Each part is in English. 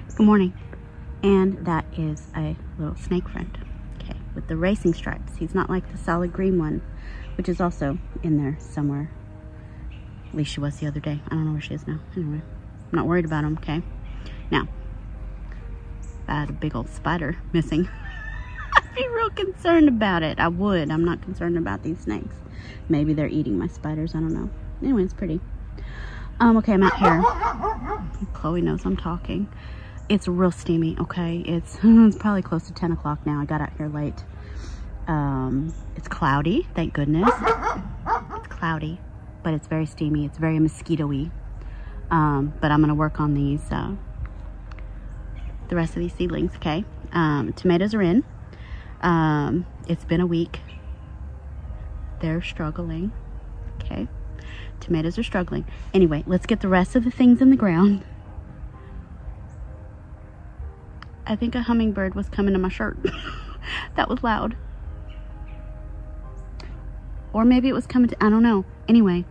Good morning. And that is a little snake friend, okay, with the racing stripes. He's not like the solid green one, which is also in there somewhere. At least she was the other day. I don't know where she is now. Anyway, I'm not worried about him, okay? Now, if I had a big old spider missing, I'd be real concerned about it. I would. I'm not concerned about these snakes. Maybe they're eating my spiders. I don't know. Anyway, it's pretty. Okay, I'm out here. Chloe knows I'm talking. It's real steamy, okay? It's probably close to 10 o'clock now. I got out here late. It's cloudy, thank goodness. It's cloudy, but it's very steamy. It's very mosquito-y. But I'm gonna work on these, the rest of these seedlings, okay? Tomatoes are in. It's been a week. They're struggling, okay? Tomatoes are struggling. Anyway, let's get the rest of the things in the ground. I think a hummingbird was coming to my shirt. That was loud. Or maybe it was coming to, I don't know. Anyway,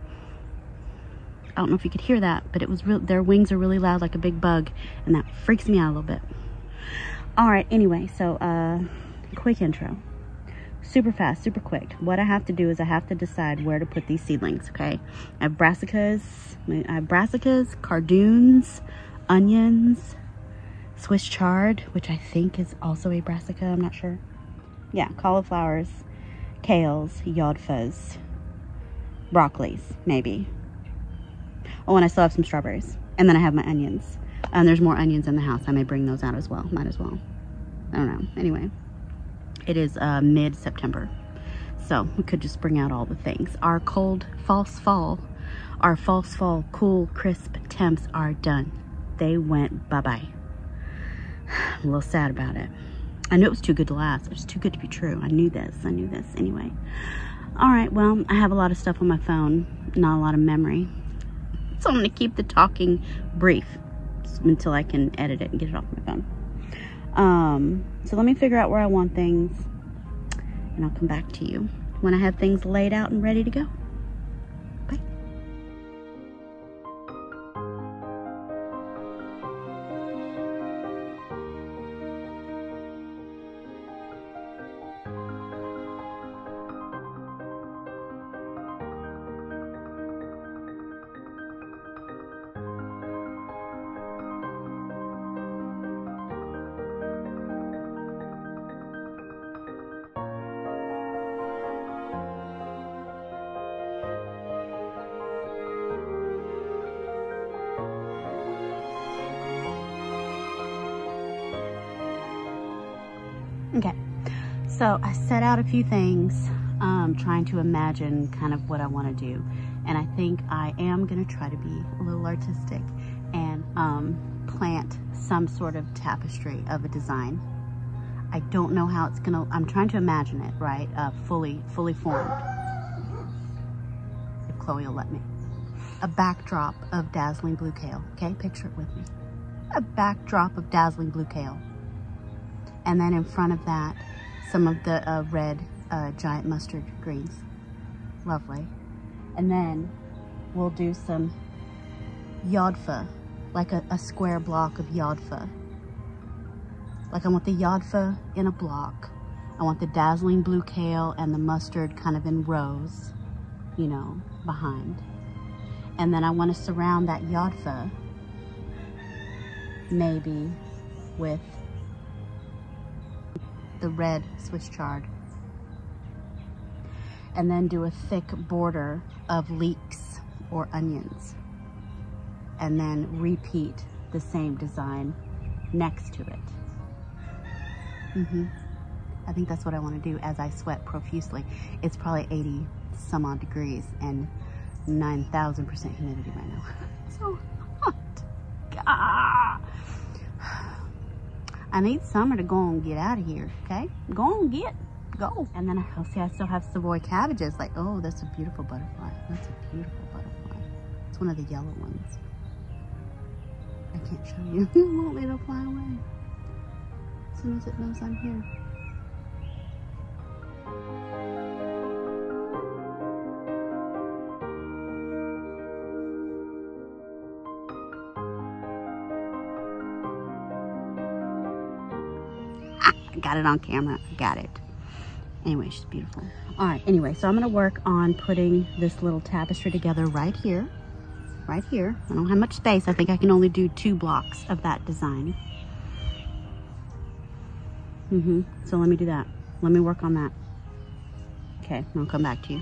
I don't know if you could hear that, but it was real. Their wings are really loud like a big bug, and that freaks me out a little bit. All right, anyway, so quick intro. Super fast, super quick. What I have to do is I have to decide where to put these seedlings, okay? I have brassicas, cardoons, onions, Swiss chard, which I think is also a brassica, I'm not sure. Yeah, cauliflowers, kales, yodfas, broccolis, maybe. Oh, and I still have some strawberries. And then I have my onions. And there's more onions in the house. I may bring those out as well. Might as well. I don't know. Anyway, it is mid-September. So we could just bring out all the things. Our false fall, cool, crisp temps are done. They went bye-bye. I'm a little sad about it. I knew it was too good to last. It was too good to be true. I knew this. Anyway. All right, well, I have a lot of stuff on my phone, not a lot of memory. So I'm going to keep the talking brief until I can edit it and get it off my phone. So let me figure out where I want things, and I'll come back to you when I have things laid out and ready to go. Bye. Okay, so I set out a few things, trying to imagine kind of what I want to do. And I think I am going to try to be a little artistic and plant some sort of tapestry of a design. I don't know how it's going to, I'm trying to imagine it, right? Fully formed. If Chloe will let me. A backdrop of dazzling blue kale, okay? Picture it with me. A backdrop of dazzling blue kale. And then in front of that, some of the red giant mustard greens. Lovely. And then we'll do some yodfa, like a square block of yodfa. Like I want the yodfa in a block. I want the dazzling blue kale and the mustard kind of in rows, you know, behind. And then I want to surround that yodfa maybe with the red Swiss chard, and then do a thick border of leeks or onions, and then repeat the same design next to it. I think that's what I want to do as I sweat profusely. It's probably 80 some odd degrees and 9,000% humidity right now. So hot. Ah. I need summer to go and get out of here, okay? Go. And then I still have Savoy cabbages. Like, oh, that's a beautiful butterfly. That's a beautiful butterfly. It's one of the yellow ones. I can't show you. It won't let it fly away. As soon as it knows I'm here. I got it on camera. I got it. Anyway, she's beautiful. All right, anyway, so I'm gonna work on putting this little tapestry together right here. Right here. I don't have much space. I think I can only do 2 blocks of that design. So let me do that. Let me work on that. Okay, I'll come back to you.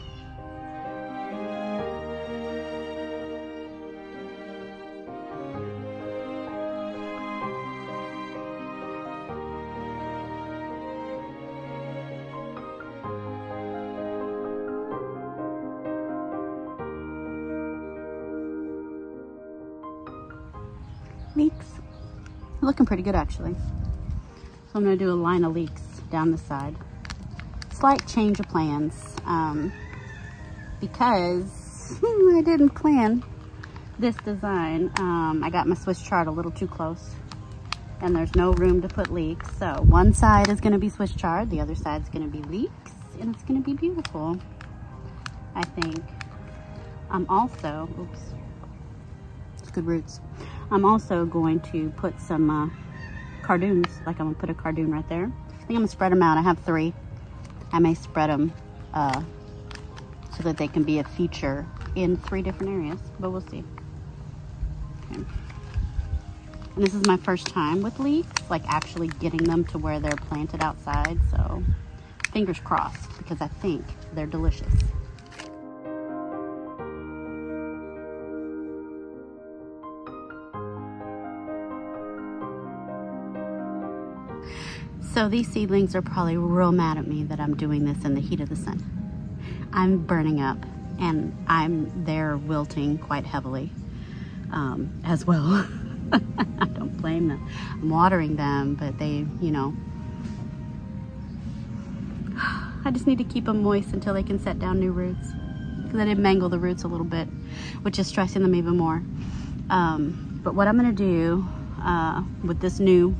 Leeks. Looking pretty good, actually. So I'm gonna do a line of leeks down the side. Slight change of plans, because I didn't plan this design. I got my Swiss chart a little too close, and there's no room to put leeks. So one side is gonna be Swiss chard, the other side's gonna be leeks, and it's gonna be beautiful, I think. I'm also, oops, it's good roots. I'm also going to put some cardoons, like I'm gonna put a cardoon right there. I think I'm gonna spread them out. I have 3. I may spread them so that they can be a feature in 3 different areas, but we'll see. Okay. And this is my first time with leeks, like actually getting them to where they're planted outside, so fingers crossed, because I think they're delicious. So these seedlings are probably real mad at me that I'm doing this in the heat of the sun. I'm burning up, and they're wilting quite heavily as well. I don't blame them. I'm watering them, but they, you know, I just need to keep them moist until they can set down new roots, because I did mangle the roots a little bit, which is stressing them even more. But what I'm gonna do with this new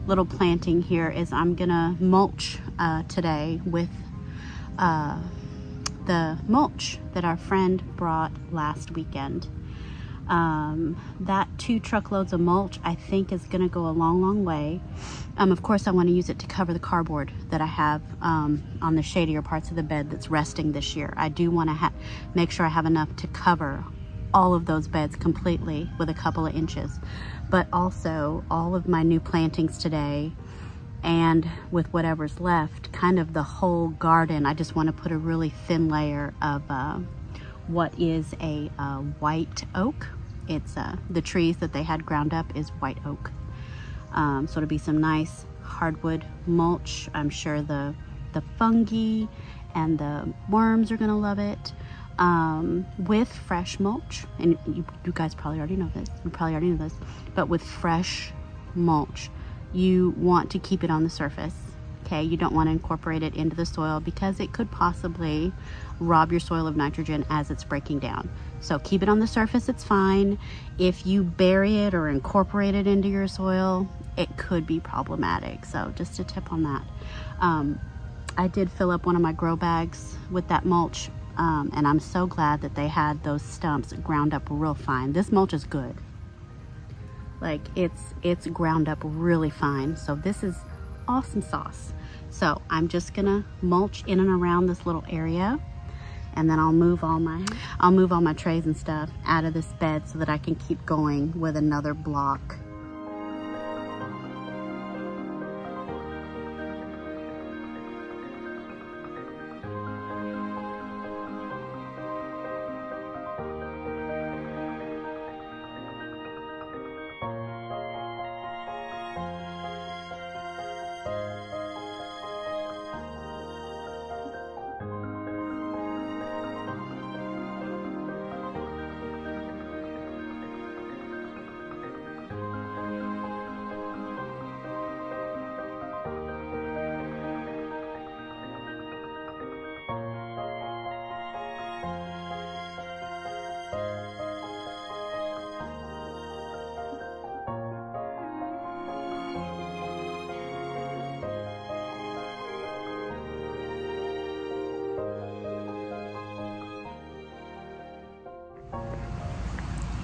little planting here is I'm gonna mulch today with the mulch that our friend brought last weekend. That 2 truckloads of mulch I think is gonna go a long way. Of course I want to use it to cover the cardboard that I have on the shadier parts of the bed that's resting this year. I do want to make sure I have enough to cover all of those beds completely with a couple of inches. But also all of my new plantings today, and with whatever's left, kind of the whole garden, I just want to put a really thin layer of what is a white oak. It's the trees that they had ground up is white oak. So it'll be some nice hardwood mulch. I'm sure the fungi and the worms are gonna love it. With fresh mulch, and you guys probably already know this, but with fresh mulch, you want to keep it on the surface, okay? You don't want to incorporate it into the soil because it could possibly rob your soil of nitrogen as it's breaking down. So keep it on the surface, it's fine. If you bury it or incorporate it into your soil, it could be problematic. So just a tip on that. I did fill up one of my grow bags with that mulch, and I'm so glad that they had those stumps ground up real fine. This mulch is good. Like it's ground up really fine. So this is awesome sauce. So I'm just gonna mulch in and around this little area, and then I'll move all my trays and stuff out of this bed so that I can keep going with another block.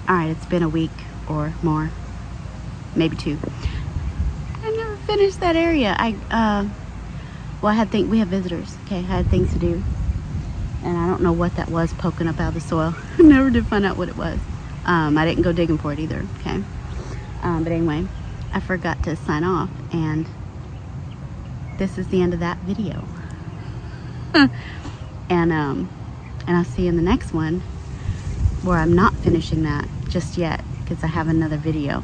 All right, it's been a week or more, maybe 2. I've never finish that area. Well, we have visitors. Okay, I had things to do, and I don't know what that was poking up out of the soil. I never did find out what it was. I didn't go digging for it either. Okay, but anyway, I forgot to sign off, and this is the end of that video. And I'll see you in the next one, where I'm not finishing that just yet because I have another video.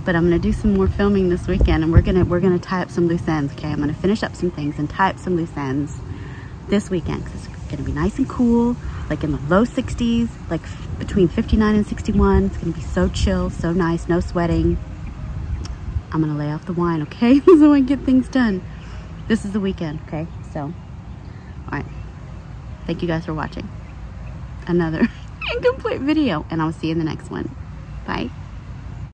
But I'm gonna do some more filming this weekend, and we're gonna tie up some loose ends. Okay, I'm gonna finish up some things and tie up some loose ends this weekend because it's gonna be nice and cool, like in the low 60s, like between 59 and 61. It's gonna be so chill, so nice, no sweating. I'm gonna lay off the wine, okay, so I get things done. This is the weekend, okay? So, all right. Thank you guys for watching another incomplete video, and I'll see you in the next one. Bye.